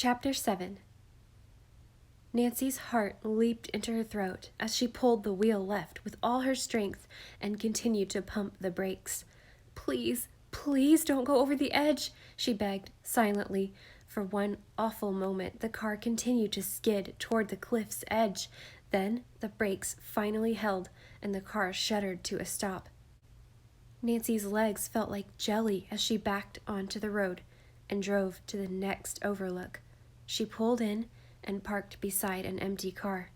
Chapter 7. Nancy's heart leaped into her throat as she pulled the wheel left with all her strength and continued to pump the brakes. "Please, please don't go over the edge," she begged silently. For one awful moment, the car continued to skid toward the cliff's edge. Then the brakes finally held, and the car shuddered to a stop. Nancy's legs felt like jelly as she backed onto the road and drove to the next overlook. She pulled in and parked beside an empty car.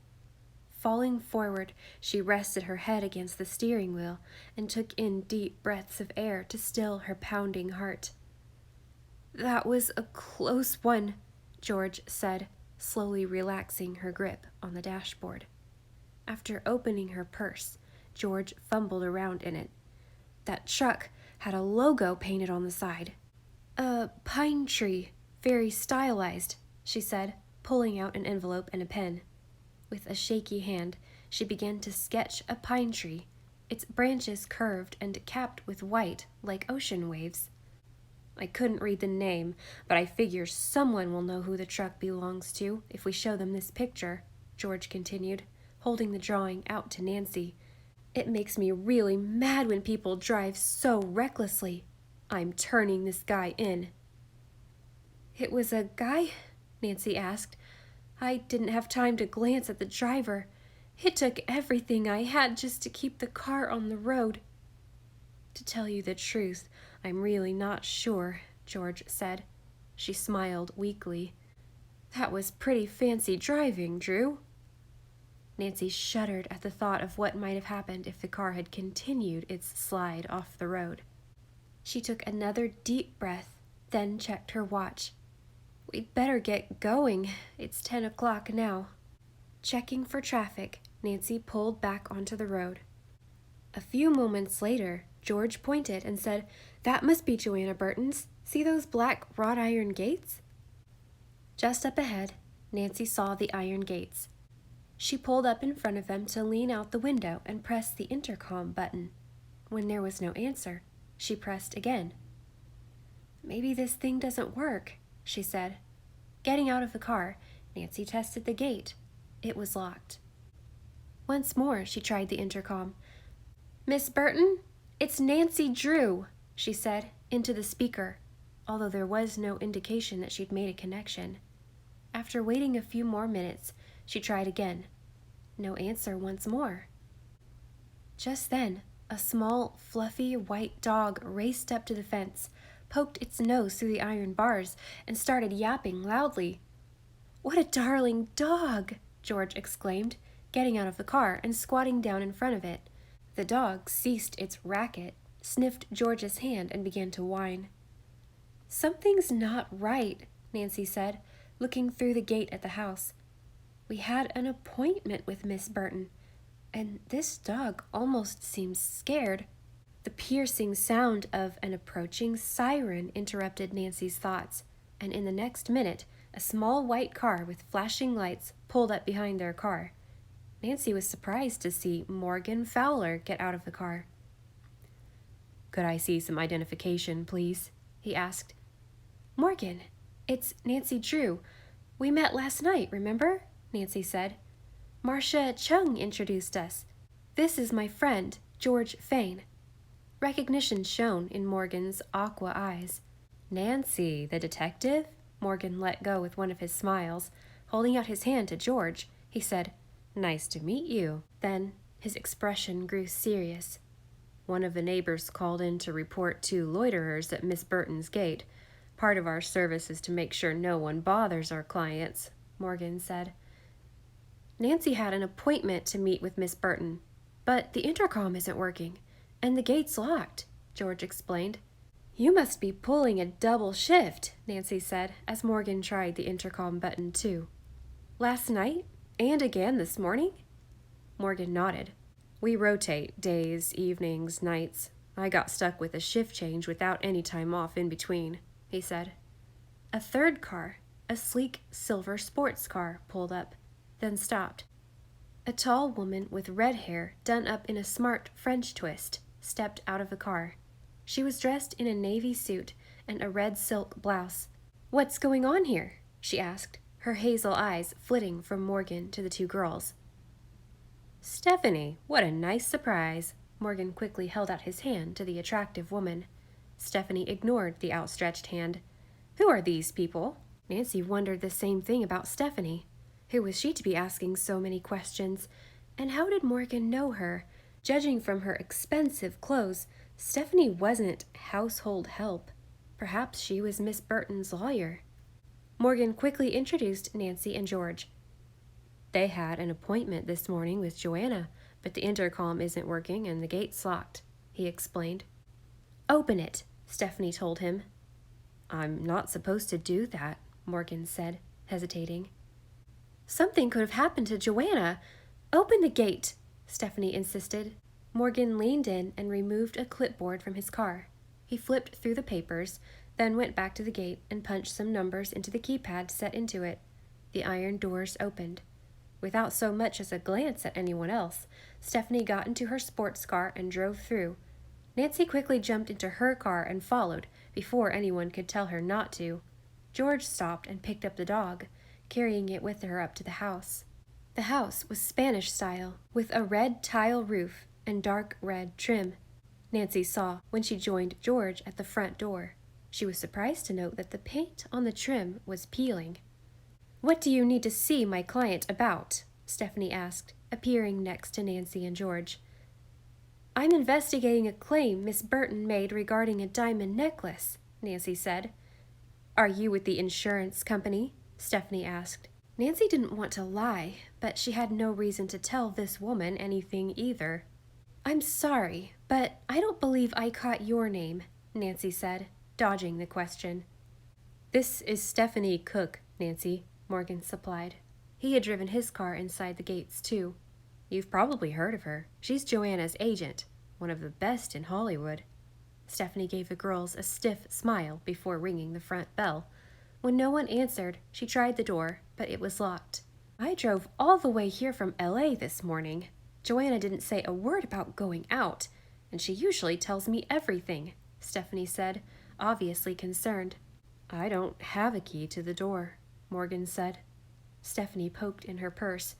Falling forward, she rested her head against the steering wheel and took in deep breaths of air to still her pounding heart. "That was a close one," George said, slowly relaxing her grip on the dashboard. After opening her purse, George fumbled around in it. That truck had a logo painted on the side. "A pine tree, very stylized," she said, pulling out an envelope and a pen. With a shaky hand, she began to sketch a pine tree, its branches curved and capped with white like ocean waves. "I couldn't read the name, but I figure someone will know who the truck belongs to if we show them this picture," George continued, holding the drawing out to Nancy. "It makes me really mad when people drive so recklessly. I'm turning this guy in." "It was a guy?" Nancy asked. "I didn't have time to glance at the driver. It took everything I had just to keep the car on the road." "To tell you the truth, I'm really not sure," George said. She smiled weakly. "That was pretty fancy driving, Drew." Nancy shuddered at the thought of what might have happened if the car had continued its slide off the road. She took another deep breath, then checked her watch. "We'd better get going. It's 10 o'clock now." Checking for traffic, Nancy pulled back onto the road. A few moments later, George pointed and said, "That must be Joanna Burton's. See those black wrought iron gates?" Just up ahead, Nancy saw the iron gates. She pulled up in front of them to lean out the window and press the intercom button. When there was no answer, she pressed again. "Maybe this thing doesn't work," she said. Getting out of the car, Nancy tested the gate. It was locked. Once more, she tried the intercom. "Miss Burton, it's Nancy Drew," she said into the speaker, although there was no indication that she'd made a connection. After waiting a few more minutes, she tried again. No answer once more. Just then, a small, fluffy white dog raced up to the fence, poked its nose through the iron bars, and started yapping loudly. "What a darling dog!" George exclaimed, getting out of the car and squatting down in front of it. The dog ceased its racket, sniffed George's hand, and began to whine. "Something's not right," Nancy said, looking through the gate at the house. "We had an appointment with Miss Burton, and this dog almost seems scared." The piercing sound of an approaching siren interrupted Nancy's thoughts, and in the next minute, a small white car with flashing lights pulled up behind their car. Nancy was surprised to see Morgan Fowler get out of the car. "Could I see some identification, please?" he asked. "Morgan, it's Nancy Drew. We met last night, remember?" Nancy said. "Marcia Chung introduced us. This is my friend, George Fane." Recognition shone in Morgan's aqua eyes. "Nancy, the detective?" Morgan let go with one of his smiles. Holding out his hand to George, he said, "Nice to meet you." Then his expression grew serious. "One of the neighbors called in to report 2 loiterers at Miss Burton's gate. Part of our service is to make sure no one bothers our clients," Morgan said. "Nancy had an appointment to meet with Miss Burton, but the intercom isn't working, and the gate's locked," George explained. "You must be pulling a double shift," Nancy said, as Morgan tried the intercom button too. "Last night? And again this morning?" Morgan nodded. "We rotate days, evenings, nights. I got stuck with a shift change without any time off in between," he said. A third car, a sleek silver sports car, pulled up, then stopped. A tall woman with red hair done up in a smart French twist stepped out of the car. She was dressed in a navy suit and a red silk blouse. "What's going on here?" she asked, her hazel eyes flitting from Morgan to the two girls. Stephanie, what a nice surprise. Morgan quickly held out his hand to the attractive woman. Stephanie ignored the outstretched hand. Who are these people? Nancy wondered the same thing about Stephanie. Who was she to be asking so many questions? And how did Morgan know her? Judging from her expensive clothes, Stephanie wasn't household help. Perhaps she was Miss Burton's lawyer. Morgan quickly introduced Nancy and George. They had an appointment this morning with Joanna, but the intercom isn't working and the gate's locked, he explained. Open it, Stephanie told him. I'm not supposed to do that, Morgan said, hesitating. Something could have happened to Joanna. Open the gate, Stephanie insisted. Morgan leaned in and removed a clipboard from his car. He flipped through the papers, then went back to the gate and punched some numbers into the keypad set into it. The iron doors opened. Without so much as a glance at anyone else, Stephanie got into her sports car and drove through. Nancy quickly jumped into her car and followed, before anyone could tell her not to. George stopped and picked up the dog, carrying it with her up to the house. The house was Spanish style, with a red tile roof and dark red trim. Nancy saw when she joined George at the front door. She was surprised to note that the paint on the trim was peeling. What do you need to see my client about? Stephanie asked, appearing next to Nancy and George. I'm investigating a claim Miss Burton made regarding a diamond necklace, Nancy said. Are you with the insurance company? Stephanie asked. Nancy didn't want to lie, but she had no reason to tell this woman anything either. I'm sorry, but I don't believe I caught your name, Nancy said, dodging the question. This is Stephanie Cook, Nancy, Morgan supplied. He had driven his car inside the gates, too. You've probably heard of her. She's Joanna's agent, one of the best in Hollywood. Stephanie gave the girls a stiff smile before ringing the front bell. When no one answered, she tried the door, but it was locked. I drove all the way here from LA this morning. Joanna didn't say a word about going out, and she usually tells me everything, Stephanie said, obviously concerned. I don't have a key to the door, Morgan said. Stephanie poked in her purse.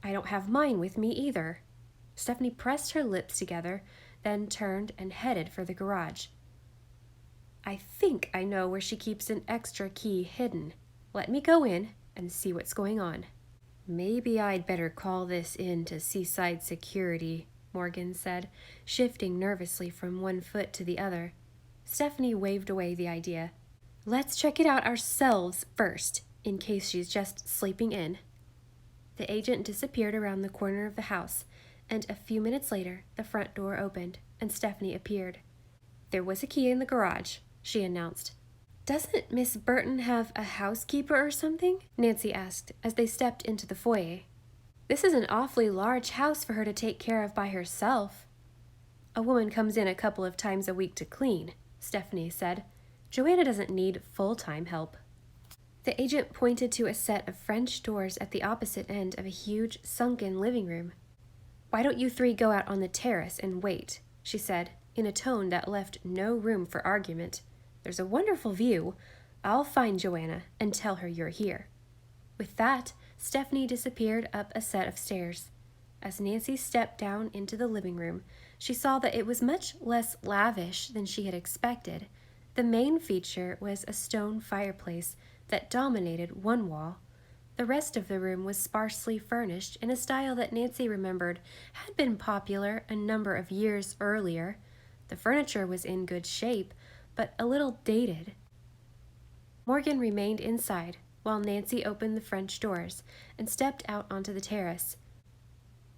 I don't have mine with me either. Stephanie pressed her lips together, then turned and headed for the garage. I think I know where she keeps an extra key hidden. Let me go in and see what's going on. Maybe I'd better call this in to Seaside Security, Morgan said, shifting nervously from one foot to the other. Stephanie waved away the idea. Let's check it out ourselves first, in case she's just sleeping in. The agent disappeared around the corner of the house, and a few minutes later, the front door opened, and Stephanie appeared. There was a key in the garage, she announced. Doesn't Miss Burton have a housekeeper or something? Nancy asked as they stepped into the foyer. This is an awfully large house for her to take care of by herself. A woman comes in a couple of times a week to clean, Stephanie said. Joanna doesn't need full-time help. The agent pointed to a set of French doors at the opposite end of a huge, sunken living room. Why don't you three go out on the terrace and wait, she said, in a tone that left no room for argument. There's a wonderful view. I'll find Joanna and tell her you're here. With that, Stephanie disappeared up a set of stairs. As Nancy stepped down into the living room, she saw that it was much less lavish than she had expected. The main feature was a stone fireplace that dominated one wall. The rest of the room was sparsely furnished in a style that Nancy remembered had been popular a number of years earlier. The furniture was in good shape, but a little dated. Morgan remained inside while Nancy opened the French doors and stepped out onto the terrace.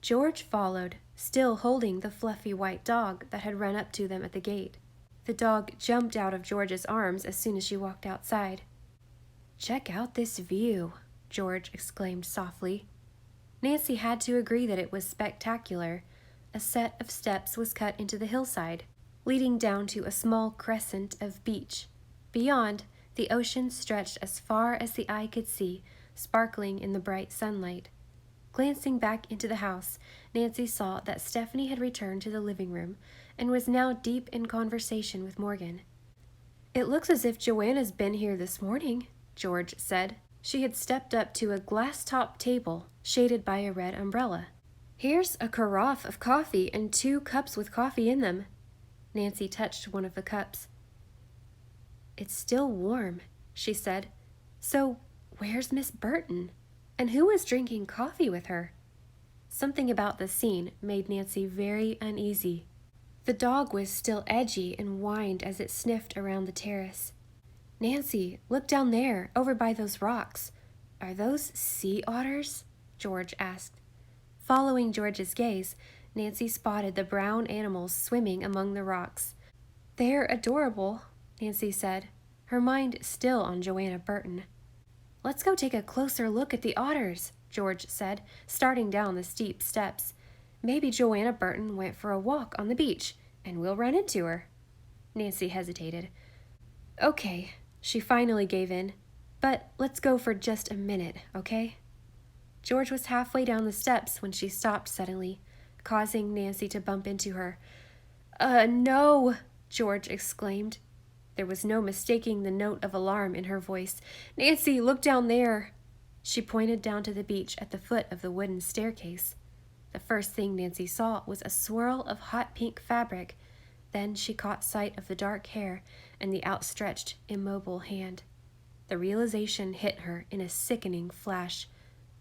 George followed, still holding the fluffy white dog that had run up to them at the gate. The dog jumped out of George's arms as soon as she walked outside. Check out this view, George exclaimed softly. Nancy had to agree that it was spectacular. A set of steps was cut into the hillside, leading down to a small crescent of beach. Beyond, the ocean stretched as far as the eye could see, sparkling in the bright sunlight. Glancing back into the house, Nancy saw that Stephanie had returned to the living room and was now deep in conversation with Morgan. It looks as if Joanna's been here this morning, George said. She had stepped up to a glass-topped table shaded by a red umbrella. "Here's a carafe of coffee and 2 cups with coffee in them." Nancy touched one of the cups. "It's still warm," she said. "So, where's Miss Burton? And who was drinking coffee with her?" Something about the scene made Nancy very uneasy. The dog was still edgy and whined as it sniffed around the terrace. "Nancy, look down there, over by those rocks. Are those sea otters?" George asked. Following George's gaze, Nancy spotted the brown animals swimming among the rocks. "They're adorable," Nancy said, her mind still on Joanna Burton. "Let's go take a closer look at the otters," George said, starting down the steep steps. "Maybe Joanna Burton went for a walk on the beach, and we'll run into her." Nancy hesitated. "Okay," she finally gave in, "but let's go for just a minute, okay?" George was halfway down the steps when she stopped suddenly, causing Nancy to bump into her. No," George exclaimed. There was no mistaking the note of alarm in her voice. "Nancy, look down there." She pointed down to the beach at the foot of the wooden staircase. The first thing Nancy saw was a swirl of hot pink fabric. Then she caught sight of the dark hair and the outstretched, immobile hand. The realization hit her in a sickening flash.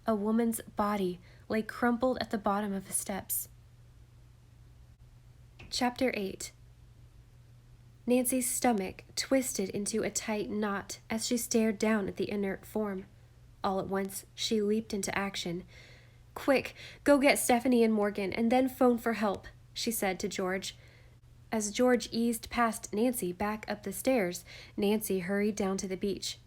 A woman's body lay crumpled at the bottom of the steps. Chapter 8. Nancy's stomach twisted into a tight knot as she stared down at the inert form. All at once, she leaped into action. "Quick, go get Stephanie and Morgan, and then phone for help," she said to George. As George eased past Nancy back up the stairs, Nancy hurried down to the beach.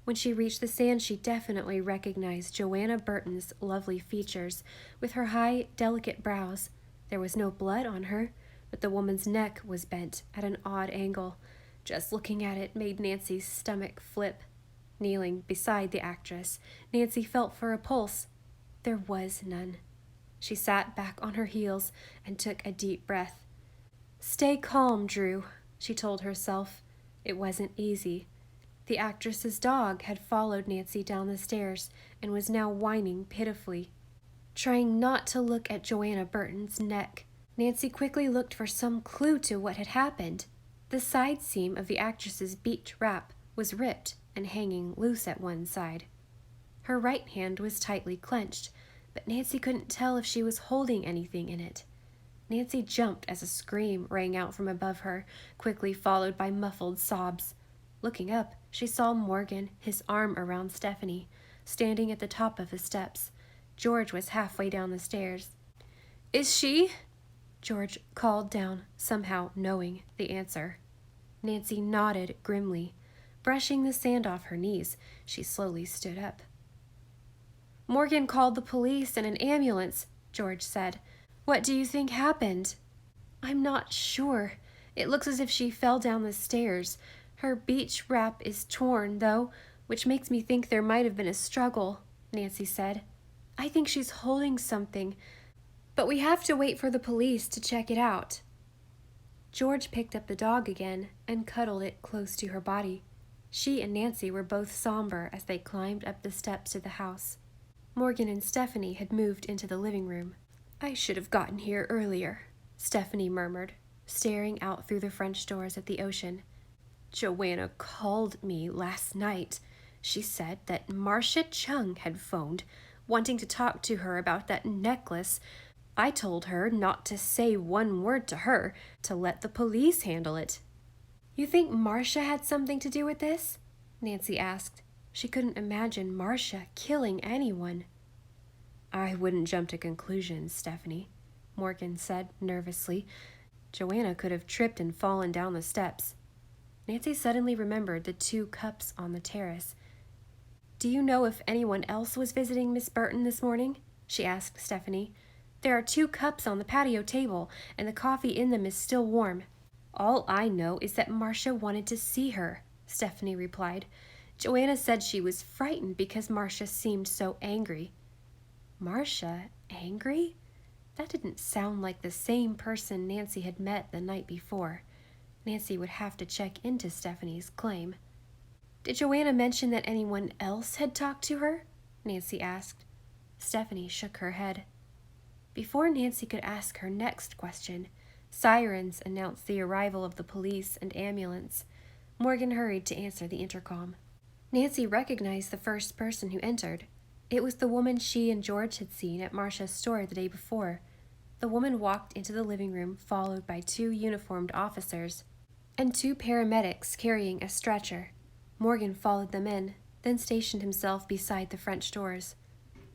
When she reached the sand, she definitely recognized Joanna Burton's lovely features, with her high, delicate brows. There was no blood on her, but the woman's neck was bent at an odd angle. Just looking at it made Nancy's stomach flip. Kneeling beside the actress, Nancy felt for a pulse. There was none. She sat back on her heels and took a deep breath. "Stay calm, Drew," she told herself. It wasn't easy. The actress's dog had followed Nancy down the stairs and was now whining pitifully. Trying not to look at Joanna Burton's neck, Nancy quickly looked for some clue to what had happened. The side seam of the actress's beach wrap was ripped and hanging loose at one side. Her right hand was tightly clenched, but Nancy couldn't tell if she was holding anything in it. Nancy jumped as a scream rang out from above her, quickly followed by muffled sobs. Looking up, she saw Morgan, his arm around Stephanie, standing at the top of the steps. George was halfway down the stairs. "Is she?" George called down, somehow knowing the answer. Nancy nodded grimly. Brushing the sand off her knees, she slowly stood up. "Morgan called the police and an ambulance," George said. "What do you think happened?" "I'm not sure. It looks as if she fell down the stairs. Her beach wrap is torn, though, which makes me think there might have been a struggle," Nancy said. "I think she's holding something, but we have to wait for the police to check it out." George picked up the dog again and cuddled it close to her body. She and Nancy were both somber as they climbed up the steps to the house. Morgan and Stephanie had moved into the living room. "I should have gotten here earlier," Stephanie murmured, staring out through the French doors at the ocean. "Joanna called me last night. She said that Marcia Chung had phoned, wanting to talk to her about that necklace. I told her not to say one word to her, to let the police handle it." "You think Marcia had something to do with this?" Nancy asked. She couldn't imagine Marcia killing anyone. "I wouldn't jump to conclusions, Stephanie," Morgan said nervously. "Joanna could have tripped and fallen down the steps." Nancy suddenly remembered the 2 cups on the terrace. "Do you know if anyone else was visiting Miss Burton this morning?" she asked Stephanie. "There are 2 cups on the patio table, and the coffee in them is still warm." "All I know is that Marcia wanted to see her," Stephanie replied. "Joanna said she was frightened because Marcia seemed so angry." Marcia angry? That didn't sound like the same person Nancy had met the night before. Nancy would have to check into Stephanie's claim. Did Joanna mention that anyone else had talked to her? Nancy asked. Stephanie shook her head. Before Nancy could ask her next question, sirens announced the arrival of the police and ambulance. Morgan hurried to answer the intercom. Nancy recognized the first person who entered. It was the woman she and George had seen at Marcia's store the day before. The woman walked into the living room, followed by 2 uniformed officers and 2 paramedics carrying a stretcher. Morgan followed them in, then stationed himself beside the French doors.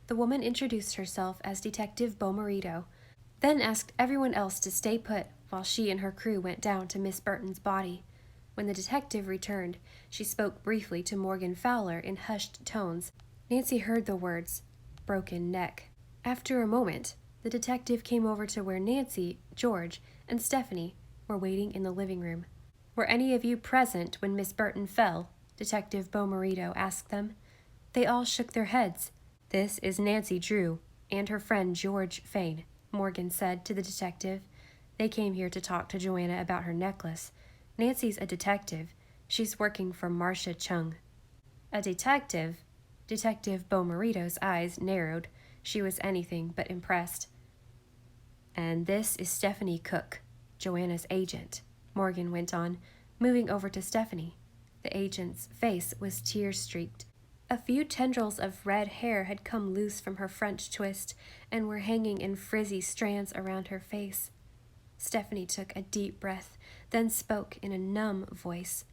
The woman introduced herself as Detective Beaumerito, then asked everyone else to stay put while she and her crew went down to Miss Burton's body. When the detective returned, she spoke briefly to Morgan Fowler in hushed tones. Nancy heard the words, "broken neck." After a moment, the detective came over to where Nancy, George, and Stephanie were waiting in the living room. "Were any of you present when Miss Burton fell?" Detective Beaumerito asked them. They all shook their heads. "This is Nancy Drew and her friend George Fane," Morgan said to the detective. "They came here to talk to Joanna about her necklace. Nancy's a detective. She's working for Marcia Chung." "A detective?" Detective Beaumerito's eyes narrowed. She was anything but impressed. "And this is Stephanie Cook, Joanna's agent," Morgan went on, moving over to Stephanie. The agent's face was tear-streaked. A few tendrils of red hair had come loose from her French twist and were hanging in frizzy strands around her face. Stephanie took a deep breath, then spoke in a numb voice.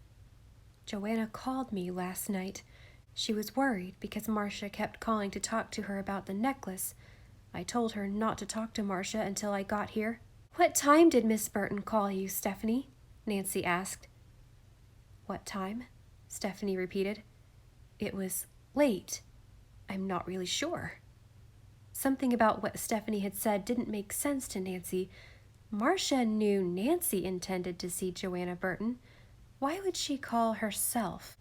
"Joanna called me last night. She was worried because Marcia kept calling to talk to her about the necklace. I told her not to talk to Marcia until I got here." "What time did Miss Burton call you, Stephanie?" Nancy asked. "What time?" Stephanie repeated. "It was late. I'm not really sure." Something about what Stephanie had said didn't make sense to Nancy. Marcia knew Nancy intended to see Joanna Burton. Why would she call herself?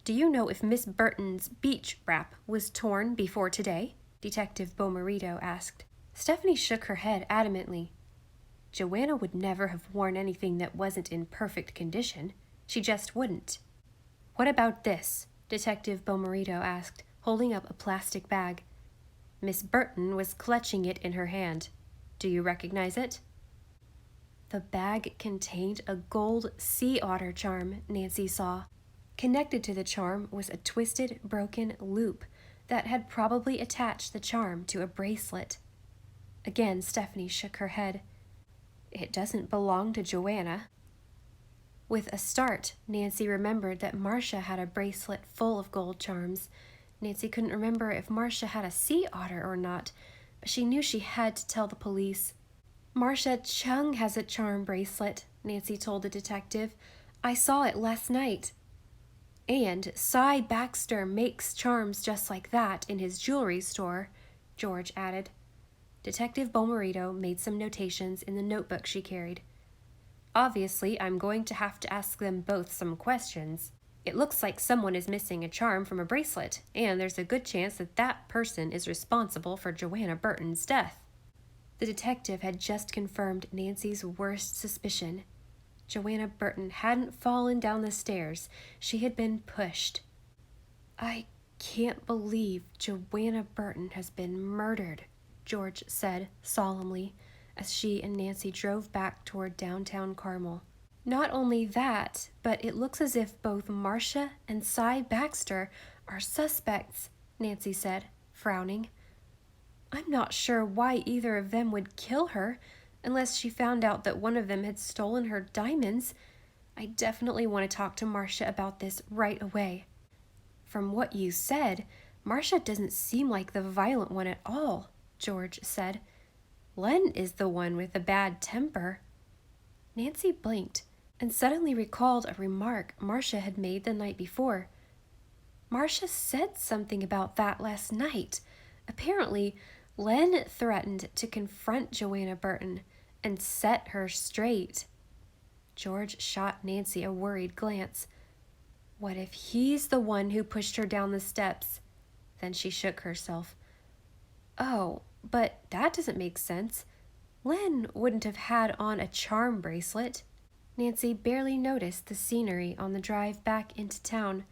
"Do you know if Miss Burton's beach wrap was torn before today?" Detective Beaumerito asked. Stephanie shook her head adamantly. "Joanna would never have worn anything that wasn't in perfect condition. She just wouldn't." "What about this?" Detective Beaumerito asked, holding up a plastic bag. "Miss Burton was clutching it in her hand. Do you recognize it?" The bag contained a gold sea otter charm, Nancy saw. Connected to the charm was a twisted, broken loop that had probably attached the charm to a bracelet. Again, Stephanie shook her head. "It doesn't belong to Joanna." With a start, Nancy remembered that Marcia had a bracelet full of gold charms. Nancy couldn't remember if Marcia had a sea otter or not, but she knew she had to tell the police. "Marcia Chung has a charm bracelet," Nancy told the detective. "I saw it last night." "And Cy Baxter makes charms just like that in his jewelry store," George added. Detective Beaumerito made some notations in the notebook she carried. "Obviously, I'm going to have to ask them both some questions. It looks like someone is missing a charm from a bracelet, and there's a good chance that that person is responsible for Joanna Burton's death." The detective had just confirmed Nancy's worst suspicion. Joanna Burton hadn't fallen down the stairs. She had been pushed. "I can't believe Joanna Burton has been murdered," George said solemnly as she and Nancy drove back toward downtown Carmel. "Not only that, but it looks as if both Marcia and Cy Baxter are suspects," Nancy said, frowning. "I'm not sure why either of them would kill her, unless she found out that one of them had stolen her diamonds. I definitely want to talk to Marcia about this right away." "From what you said, Marcia doesn't seem like the violent one at all," George said. "Len is the one with the bad temper." Nancy blinked and suddenly recalled a remark Marcia had made the night before. Marcia said something about that last night. Apparently, Len threatened to confront Joanna Burton and set her straight. George shot Nancy a worried glance. What if he's the one who pushed her down the steps? Then she shook herself. "Oh, but that doesn't make sense. Len wouldn't have had on a charm bracelet." Nancy barely noticed the scenery on the drive back into town.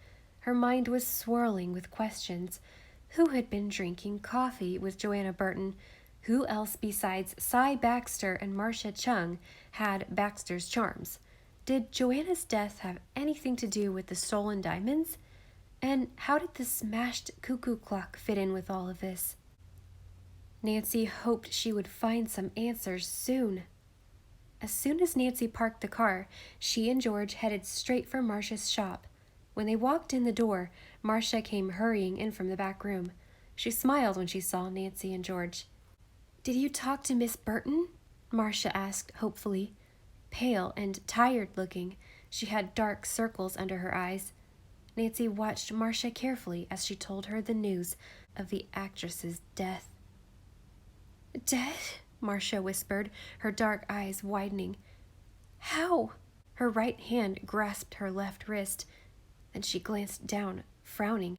Her mind was swirling with questions. Who had been drinking coffee with Joanna Burton? Who else besides Cy Baxter and Marcia Chung had Baxter's charms? Did Joanna's death have anything to do with the stolen diamonds? And how did the smashed cuckoo clock fit in with all of this? Nancy hoped she would find some answers soon. As soon as Nancy parked the car, she and George headed straight for Marcia's shop. When they walked in the door, Marcia came hurrying in from the back room. She smiled when she saw Nancy and George. "Did you talk to Miss Burton?" Marcia asked hopefully. Pale and tired looking, she had dark circles under her eyes. Nancy watched Marcia carefully as she told her the news of the actress's death. "Dead?" Marcia whispered, her dark eyes widening. "How?" Her right hand grasped her left wrist. Then she glanced down, frowning.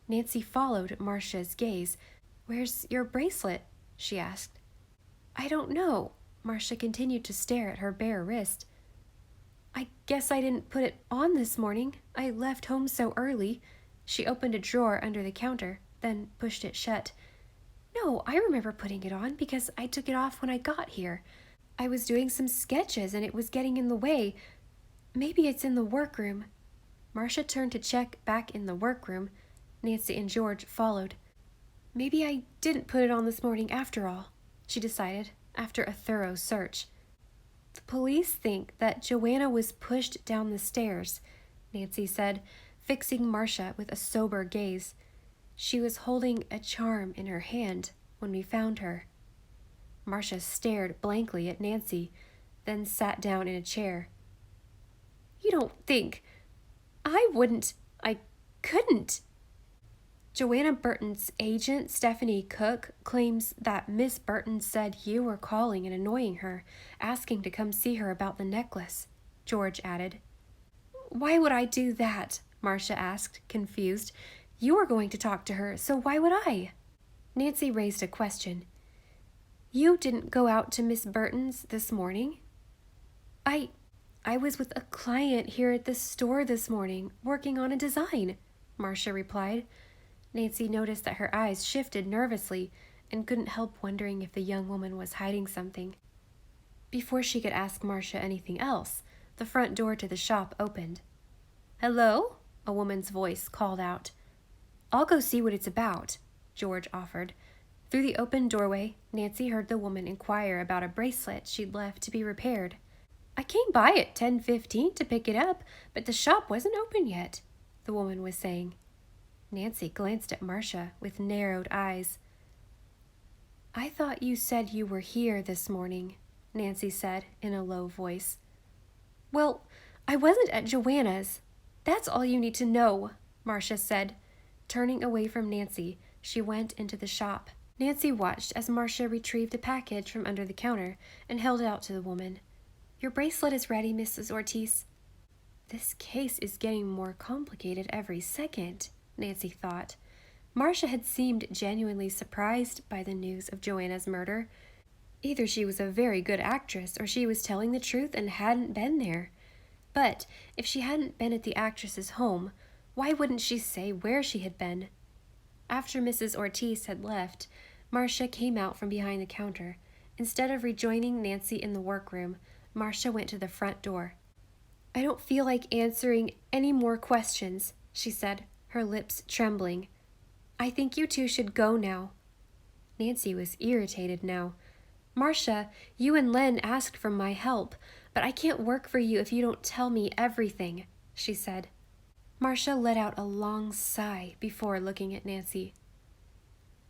Nancy followed Marcia's gaze. "Where's your bracelet?" she asked. "I don't know." Marcia continued to stare at her bare wrist. "I guess I didn't put it on this morning. I left home so early." She opened a drawer under the counter, then pushed it shut. "No, I remember putting it on because I took it off when I got here. I was doing some sketches and it was getting in the way. Maybe it's in the workroom." Marcia turned to check back in the workroom. Nancy and George followed. "Maybe I didn't put it on this morning after all," she decided, after a thorough search. "The police think that Joanna was pushed down the stairs," Nancy said, fixing Marcia with a sober gaze. "She was holding a charm in her hand when we found her." Marcia stared blankly at Nancy, then sat down in a chair. "You don't think... I wouldn't... I couldn't..." "Joanna Burton's agent, Stephanie Cook, claims that Miss Burton said you were calling and annoying her, asking to come see her about the necklace," George added. "Why would I do that?" Marcia asked, confused. "You were going to talk to her, so why would I?" Nancy raised a question. "You didn't go out to Miss Burton's this morning?" I was with a client here at the store this morning, working on a design," Marcia replied. Nancy noticed that her eyes shifted nervously and couldn't help wondering if the young woman was hiding something. Before she could ask Marcia anything else, the front door to the shop opened. "Hello?" a woman's voice called out. "I'll go see what it's about," George offered. Through the open doorway, Nancy heard the woman inquire about a bracelet she'd left to be repaired. "I came by at 10:15 to pick it up, but the shop wasn't open yet," the woman was saying. Nancy glanced at Marcia with narrowed eyes. "I thought you said you were here this morning," Nancy said in a low voice. "Well, I wasn't at Joanna's. That's all you need to know," Marcia said. Turning away from Nancy, she went into the shop. Nancy watched as Marcia retrieved a package from under the counter and held it out to the woman. "Your bracelet is ready, Mrs. Ortiz." This case is getting more complicated every second, Nancy thought. Marcia had seemed genuinely surprised by the news of Joanna's murder. Either she was a very good actress or she was telling the truth and hadn't been there. But if she hadn't been at the actress's home, why wouldn't she say where she had been? After Mrs. Ortiz had left, Marcia came out from behind the counter. Instead of rejoining Nancy in the workroom, Marcia went to the front door. "I don't feel like answering any more questions," she said, her lips trembling. "I think you two should go now." Nancy was irritated now. "Marcia, you and Len asked for my help, but I can't work for you if you don't tell me everything," she said. Marcia let out a long sigh before looking at Nancy.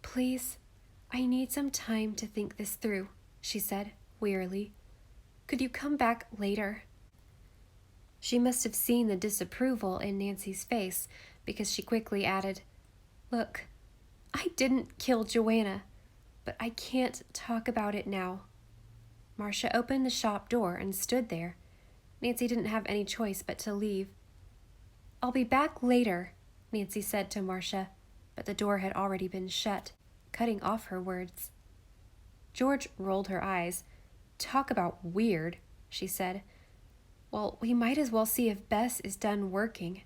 "Please, I need some time to think this through," she said wearily. "Could you come back later?" She must have seen the disapproval in Nancy's face because she quickly added, "Look, I didn't kill Joanna, but I can't talk about it now." Marcia opened the shop door and stood there. Nancy didn't have any choice but to leave. "I'll be back later," Nancy said to Marcia, but the door had already been shut, cutting off her words. George rolled her eyes. "Talk about weird," she said. "Well, we might as well see if Bess is done working."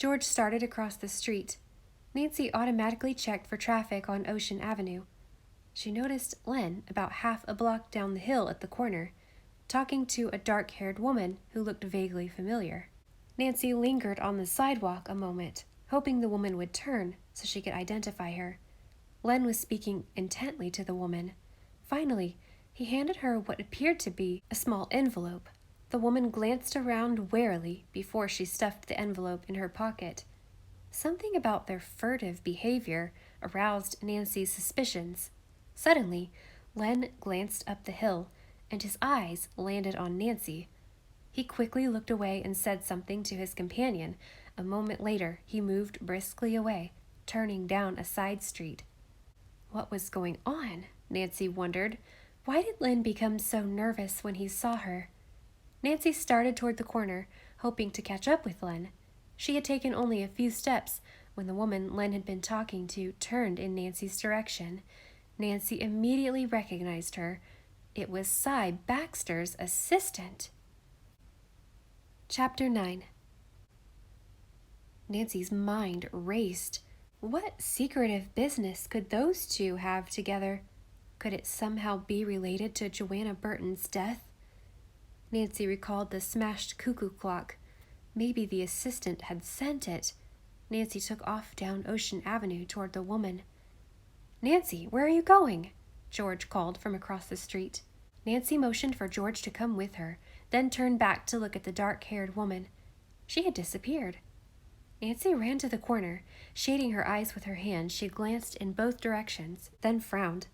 George started across the street. Nancy automatically checked for traffic on Ocean Avenue. She noticed Len about half a block down the hill at the corner, talking to a dark-haired woman who looked vaguely familiar. Nancy lingered on the sidewalk a moment, hoping the woman would turn so she could identify her. Len was speaking intently to the woman. Finally, he handed her what appeared to be a small envelope. The woman glanced around warily before she stuffed the envelope in her pocket. Something about their furtive behavior aroused Nancy's suspicions. Suddenly, Len glanced up the hill, and his eyes landed on Nancy. He quickly looked away and said something to his companion. A moment later, he moved briskly away, turning down a side street. What was going on? Nancy wondered. Why did Len become so nervous when he saw her? Nancy started toward the corner, hoping to catch up with Len. She had taken only a few steps when the woman Len had been talking to turned in Nancy's direction. Nancy immediately recognized her. It was Cy Baxter's assistant. Chapter 9. Nancy's mind raced. What secretive business could those two have together? Could it somehow be related to Joanna Burton's death? Nancy recalled the smashed cuckoo clock. Maybe the assistant had sent it. Nancy took off down Ocean Avenue toward the woman. "Nancy, where are you going?" George called from across the street. Nancy motioned for George to come with her, then turned back to look at the dark-haired woman. She had disappeared. Nancy ran to the corner. Shading her eyes with her hand, she glanced in both directions, then frowned.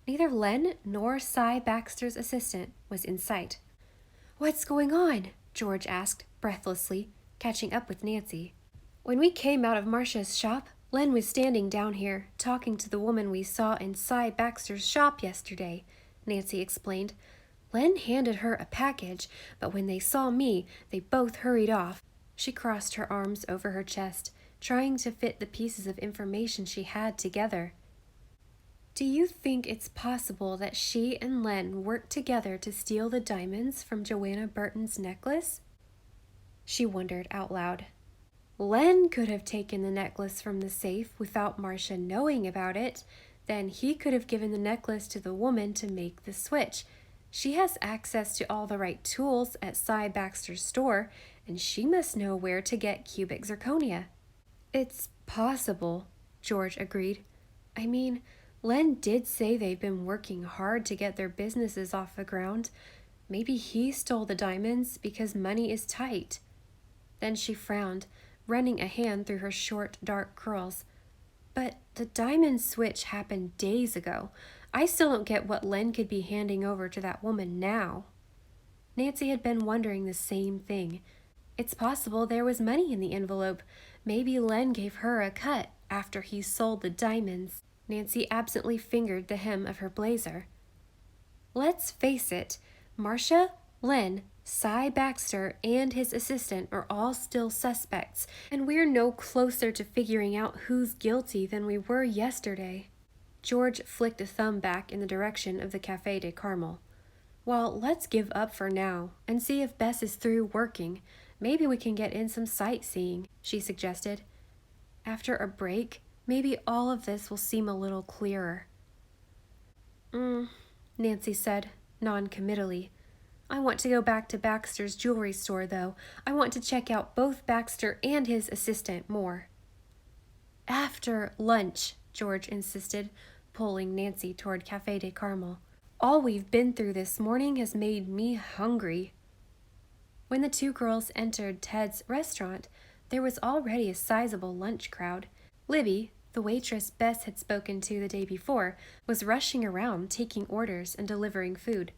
Neither Len nor Cy Baxter's assistant was in sight. "What's going on?" George asked, breathlessly, catching up with Nancy. "When we came out of Marcia's shop, Len was standing down here, talking to the woman we saw in Cy Baxter's shop yesterday," Nancy explained. "Len handed her a package, but when they saw me, they both hurried off." She crossed her arms over her chest, trying to fit the pieces of information she had together. "Do you think it's possible that she and Len worked together to steal the diamonds from Joanna Burton's necklace?" She wondered out loud. Len could have taken the necklace from the safe without Marcia knowing about it. Then he could have given the necklace to the woman to make the switch. She has access to all the right tools at Cy Baxter's store, and she must know where to get cubic zirconia. "It's possible," George agreed. "I mean, Len did say they've been working hard to get their businesses off the ground. Maybe he stole the diamonds because money is tight." Then she frowned, running a hand through her short, dark curls. "But the diamond switch happened days ago. I still don't get what Len could be handing over to that woman now." Nancy had been wondering the same thing. It's possible there was money in the envelope. Maybe Len gave her a cut after he sold the diamonds. Nancy absently fingered the hem of her blazer. "Let's face it, Marcia, Len, Cy Baxter, and his assistant are all still suspects, and we're no closer to figuring out who's guilty than we were yesterday." George flicked a thumb back in the direction of the Café de Carmel. "Well, let's give up for now and see if Bess is through working. Maybe we can get in some sightseeing," she suggested. "After a break, maybe all of this will seem a little clearer." Nancy said, non-committally. "I want to go back to Baxter's jewelry store, though. I want to check out both Baxter and his assistant more." "After lunch," George insisted, pulling Nancy toward Café de Carmel. "All we've been through this morning has made me hungry." When the two girls entered Ted's restaurant, there was already a sizable lunch crowd. Libby, the waitress Bess had spoken to the day before, was rushing around taking orders and delivering food.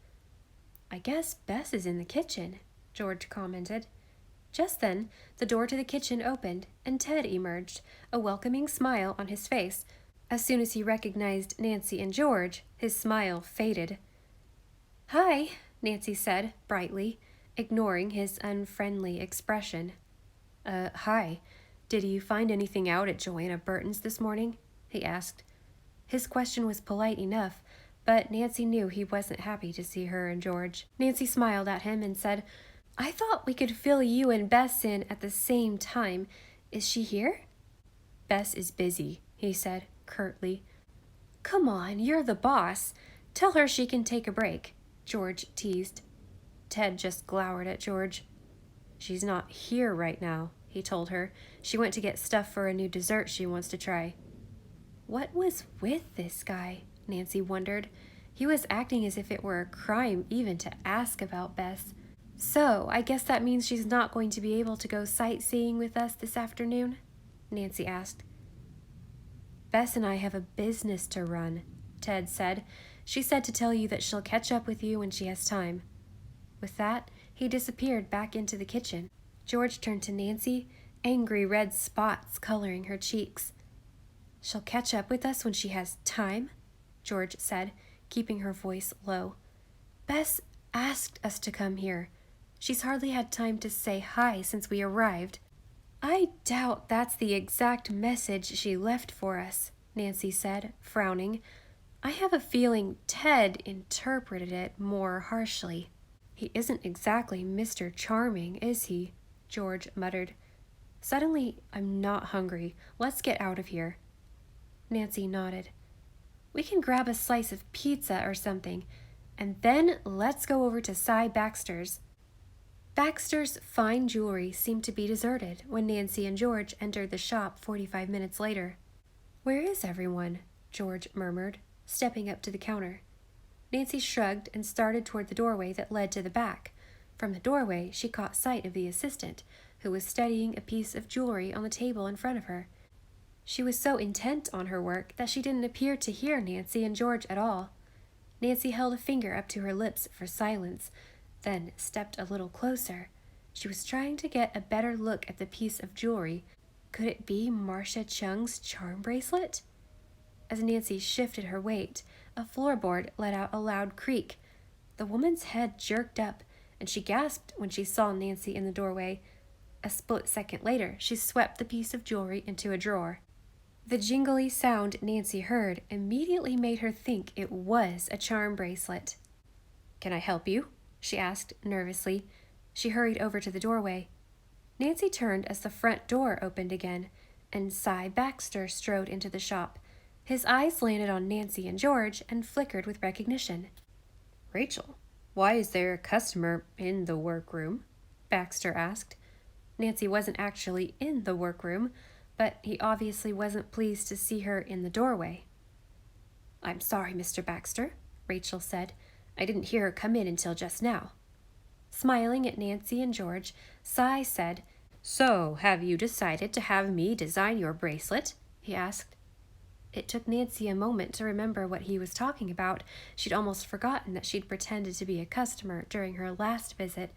"I guess Bess is in the kitchen," George commented. Just then, the door to the kitchen opened, and Ted emerged, a welcoming smile on his face. As soon as he recognized Nancy and George, his smile faded. "Hi," Nancy said, brightly, ignoring his unfriendly expression. Hi. Did you find anything out at Joanna Burton's this morning?" he asked. His question was polite enough, but Nancy knew he wasn't happy to see her and George. Nancy smiled at him and said, "I thought we could fill you and Bess in at the same time. Is she here? Bess is busy, he said curtly. Come on, you're the boss. Tell her she can take a break, George teased. Ted just glowered at George. She's not here right now, he told her. She went to get stuff for a new dessert she wants to try. What was with this guy? Nancy wondered. He was acting as if it were a crime even to ask about Bess. So, I guess that means she's not going to be able to go sightseeing with us this afternoon? Nancy asked. Bess and I have a business to run, Ted said. She said to tell you that she'll catch up with you when she has time. With that, he disappeared back into the kitchen. George turned to Nancy, angry red spots coloring her cheeks. She'll catch up with us when she has time, George said, keeping her voice low. Bess asked us to come here. She's hardly had time to say hi since we arrived. I doubt that's the exact message she left for us, Nancy said, frowning. I have a feeling Ted interpreted it more harshly. He isn't exactly Mr. Charming, is he? George muttered. Suddenly, I'm not hungry. Let's get out of here. Nancy nodded. We can grab a slice of pizza or something, and then let's go over to Cy Baxter's. Baxter's fine jewelry seemed to be deserted when Nancy and George entered the shop 45 minutes later. Where is everyone? George murmured, stepping up to the counter. Nancy shrugged and started toward the doorway that led to the back. From the doorway, she caught sight of the assistant, who was studying a piece of jewelry on the table in front of her. She was so intent on her work that she didn't appear to hear Nancy and George at all. Nancy held a finger up to her lips for silence, then stepped a little closer. She was trying to get a better look at the piece of jewelry. Could it be Marcia Chung's charm bracelet? As Nancy shifted her weight, a floorboard let out a loud creak. The woman's head jerked up, and she gasped when she saw Nancy in the doorway. A split second later, she swept the piece of jewelry into a drawer. The jingly sound Nancy heard immediately made her think it was a charm bracelet. Can I help you? She asked nervously. She hurried over to the doorway. Nancy turned as the front door opened again, and Cy Baxter strode into the shop. His eyes landed on Nancy and George and flickered with recognition. Rachel, why is there a customer in the workroom? Baxter asked. Nancy wasn't actually in the workroom, but he obviously wasn't pleased to see her in the doorway. I'm sorry, Mr. Baxter, Rachel said. I didn't hear her come in until just now. Smiling at Nancy and George, Cy said, So, have you decided to have me design your bracelet? He asked. It took Nancy a moment to remember what he was talking about. She'd almost forgotten that she'd pretended to be a customer during her last visit.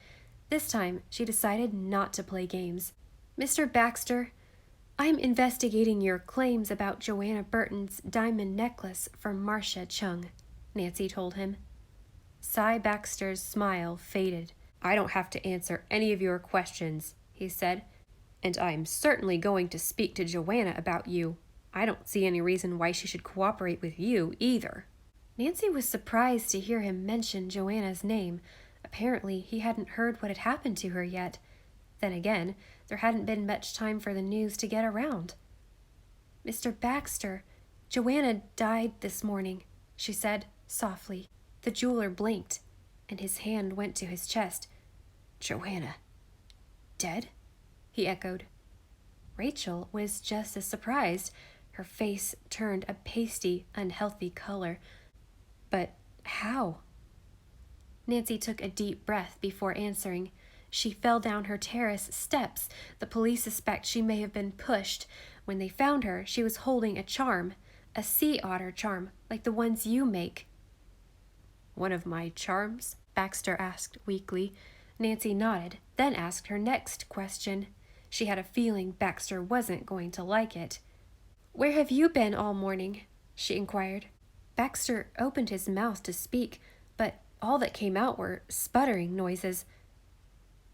This time, she decided not to play games. Mr. Baxter, I'm investigating your claims about Joanna Burton's diamond necklace for Marcia Chung, Nancy told him. Cy Baxter's smile faded. I don't have to answer any of your questions, he said, and I'm certainly going to speak to Joanna about you. I don't see any reason why she should cooperate with you either. Nancy was surprised to hear him mention Joanna's name. Apparently, he hadn't heard what had happened to her yet. Then again, there hadn't been much time for the news to get around. Mr. Baxter, Joanna died this morning, she said softly. The jeweler blinked, and his hand went to his chest. Joanna, dead? He echoed. Rachel was just as surprised. Her face turned a pasty, unhealthy color. But how? Nancy took a deep breath before answering. She fell down her terrace steps. The police suspect she may have been pushed. When they found her, she was holding a charm, a sea otter charm, like the ones you make. One of my charms? Baxter asked weakly. Nancy nodded, then asked her next question. She had a feeling Baxter wasn't going to like it. Where have you been all morning? She inquired. Baxter opened his mouth to speak, but all that came out were sputtering noises.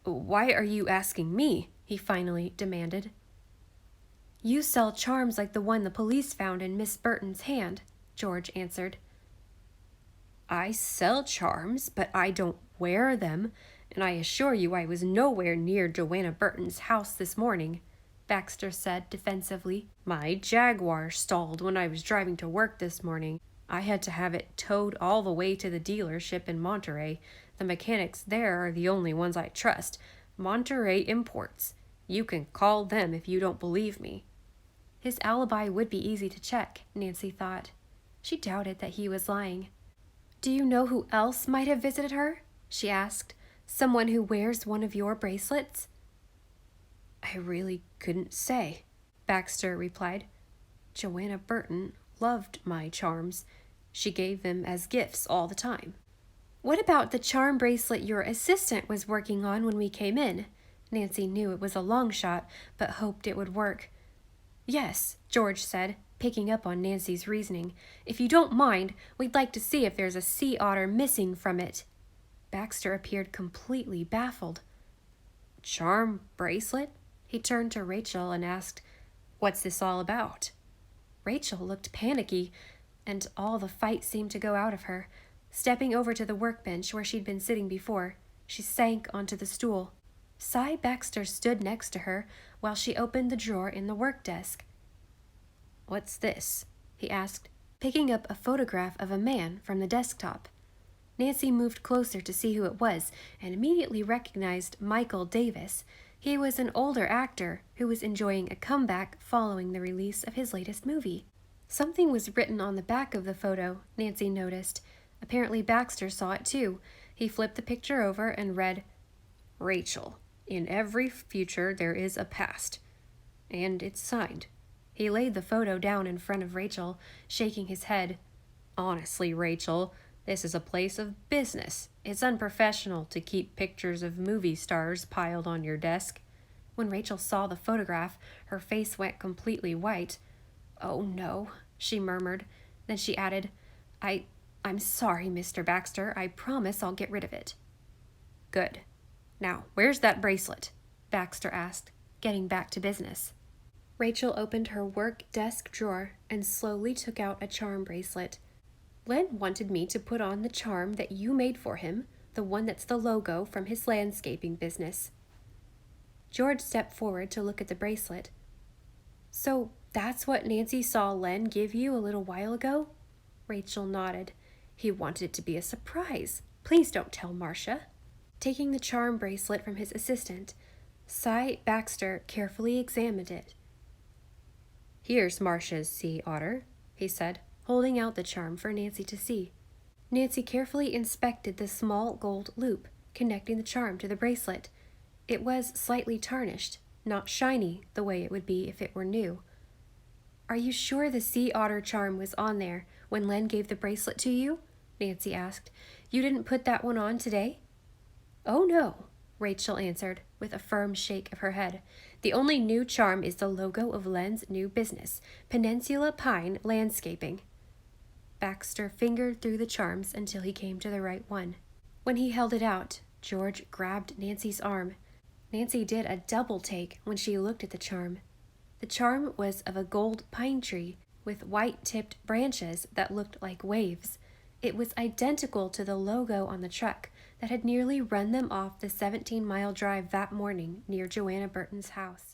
Why are you asking me? He finally demanded. You sell charms like the one the police found in Miss Burton's hand, George answered. I sell charms, but I don't wear them, and I assure you I was nowhere near Joanna Burton's house this morning, Baxter said defensively. My Jaguar stalled when I was driving to work this morning. I had to have it towed all the way to the dealership in Monterey. The mechanics there are the only ones I trust. Monterey Imports. You can call them if you don't believe me. His alibi would be easy to check, Nancy thought. She doubted that he was lying. Do you know who else might have visited her? She asked. Someone who wears one of your bracelets? I really couldn't say, Baxter replied. Joanna Burton loved my charms. She gave them as gifts all the time. What about the charm bracelet your assistant was working on when we came in? Nancy knew it was a long shot, but hoped it would work. Yes, George said, picking up on Nancy's reasoning. If you don't mind, we'd like to see if there's a sea otter missing from it. Baxter appeared completely baffled. Charm bracelet? He turned to Rachel and asked, What's this all about? Rachel looked panicky, and all the fight seemed to go out of her. Stepping over to the workbench where she'd been sitting before, she sank onto the stool. Cy Baxter stood next to her while she opened the drawer in the work desk. What's this? He asked, picking up a photograph of a man from the desktop. Nancy moved closer to see who it was and immediately recognized Michael Davis. He was an older actor who was enjoying a comeback following the release of his latest movie. Something was written on the back of the photo, Nancy noticed. Apparently Baxter saw it too. He flipped the picture over and read, Rachel, in every future there is a past. And it's signed. He laid the photo down in front of Rachel, shaking his head. Honestly, Rachel, this is a place of business. It's unprofessional to keep pictures of movie stars piled on your desk. When Rachel saw the photograph, her face went completely white. Oh no, she murmured. Then she added, I'm sorry, Mr. Baxter. I promise I'll get rid of it. Good. Now, where's that bracelet? Baxter asked, getting back to business. Rachel opened her work desk drawer and slowly took out a charm bracelet. Len wanted me to put on the charm that you made for him, the one that's the logo from his landscaping business. George stepped forward to look at the bracelet. So that's what Nancy saw Len give you a little while ago? Rachel nodded. He wanted it to be a surprise. Please don't tell Marcia. Taking the charm bracelet from his assistant, Cy Baxter carefully examined it. Here's Marcia's sea otter, he said, holding out the charm for Nancy to see. Nancy carefully inspected the small gold loop connecting the charm to the bracelet. It was slightly tarnished, not shiny the way it would be if it were new. Are you sure the sea otter charm was on there when Len gave the bracelet to you? Nancy asked. You didn't put that one on today? Oh no, Rachel answered with a firm shake of her head. The only new charm is the logo of Len's new business, Peninsula Pine Landscaping. Baxter fingered through the charms until he came to the right one. When he held it out, George grabbed Nancy's arm. Nancy did a double take when she looked at the charm. The charm was of a gold pine tree with white-tipped branches that looked like waves. It was identical to the logo on the truck that had nearly run them off the 17-mile drive that morning near Joanna Burton's house.